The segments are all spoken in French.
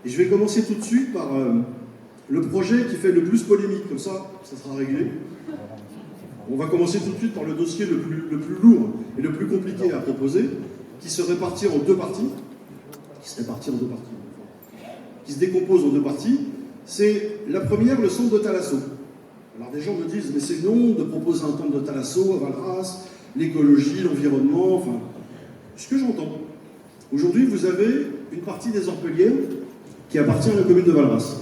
Et je vais commencer tout de suite par le projet qui fait le plus polémique, comme ça sera réglé. On va commencer tout de suite par le dossier le plus lourd et le plus compliqué à proposer, qui se répartit en deux parties, qui se décompose en deux parties. C'est la première, le centre de Thalasso. Alors des gens me disent, mais c'est non de proposer un centre de Thalasso à Valras, l'écologie, l'environnement, enfin, ce que j'entends. Aujourd'hui, vous avez une partie des Orpelières qui appartient à la commune de Valras.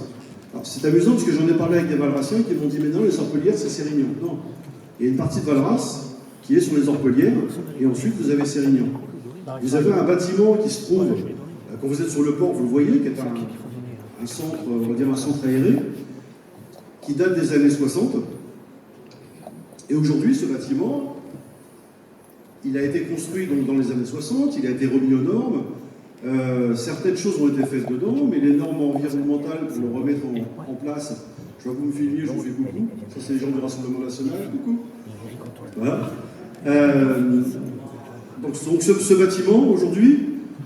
Alors c'est amusant parce que j'en ai parlé avec des Valrassiens qui m'ont dit, mais non, les Orpelières, c'est Sérignan. Non, il y a une partie de Valras qui est sur les Orpelières, et ensuite vous avez Sérignan. Vous avez un bâtiment qui se trouve, quand vous êtes sur le port, vous le voyez, qui est un centre, on va dire un centre aéré, qui date des années 60. Et aujourd'hui, ce bâtiment, il a été construit donc dans les années 60, il a été remis aux normes. Certaines choses ont été faites dedans, mais les normes environnementales pour le remettre en place, je vois que vous me filmiez, je vous fais coucou. Ça, c'est les gens du Rassemblement National, coucou. Voilà. Donc ce bâtiment, aujourd'hui,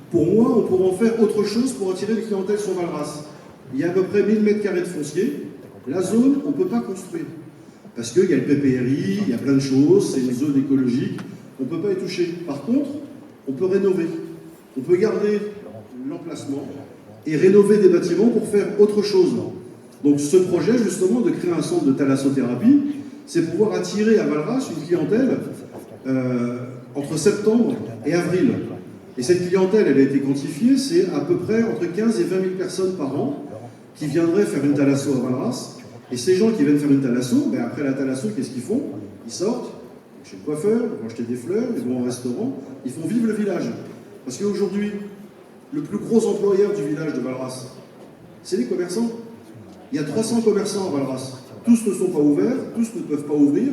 pour moi, on pourrait en faire autre chose pour attirer les clientèles sur Valras. Il y a à peu près 1000 m² de foncier. La zone, on ne peut pas construire. Parce qu'il y a le PPRI, il y a plein de choses, c'est une zone écologique, on ne peut pas y toucher. Par contre, on peut rénover. On peut garder l'emplacement et rénover des bâtiments pour faire autre chose. Donc ce projet, justement, de créer un centre de thalassothérapie, c'est pouvoir attirer à Valras une clientèle entre septembre et avril. Et cette clientèle, elle a été quantifiée, c'est à peu près entre 15 et 20 000 personnes par an qui viendraient faire une thalasso à Valras. Et ces gens qui viennent faire une thalasso, ben après la thalasso, qu'est-ce qu'ils font? Ils sortent chez le coiffeur, ils vont acheter des fleurs, ils vont au restaurant, ils font vivre le village. Parce qu'aujourd'hui, le plus gros employeur du village de Valras, c'est les commerçants. Il y a 300 commerçants à Valras. Tous ne sont pas ouverts, tous ne peuvent pas ouvrir.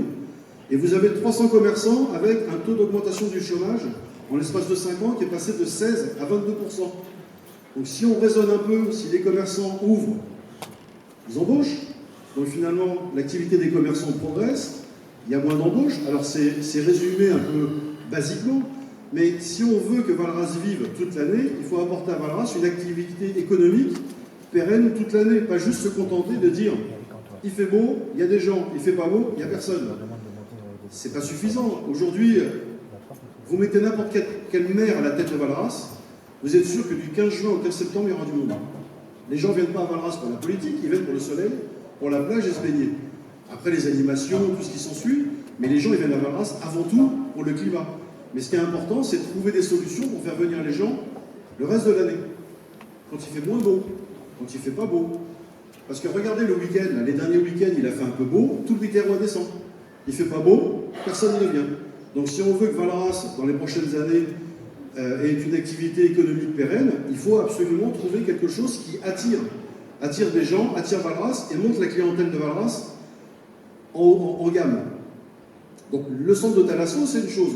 Et vous avez 300 commerçants avec un taux d'augmentation du chômage en l'espace de 5 ans qui est passé de 16 à 22%. Donc si on raisonne un peu, si les commerçants ouvrent, ils embauchent. Donc finalement, l'activité des commerçants progresse, il y a moins d'embauches. Alors c'est résumé un peu basiquement, mais si on veut que Valras vive toute l'année, il faut apporter à Valras une activité économique pérenne toute l'année, pas juste se contenter de dire il fait beau, il y a des gens, il fait pas beau, il n'y a personne. C'est pas suffisant. Aujourd'hui, vous mettez n'importe quel maire à la tête de Valras, vous êtes sûr que du 15 juin au 15 septembre, il y aura du monde. Les gens ne viennent pas à Valras pour la politique, ils viennent pour le soleil, pour la plage et se baigner. Après les animations, tout ce qui s'ensuit, mais les gens ils viennent à Valras avant tout pour le climat. Mais ce qui est important, c'est de trouver des solutions pour faire venir les gens le reste de l'année. Quand il fait moins beau, quand il fait pas beau. Parce que regardez le week-end, les derniers week-ends, il a fait un peu beau, tout le Biterrois descend. Il fait pas beau, personne ne vient. Donc si on veut que Valras, dans les prochaines années, ait une activité économique pérenne, il faut absolument trouver quelque chose qui attire des gens, attire Valras et monte la clientèle de Valras en gamme. Donc le centre de Thalasso, c'est une chose.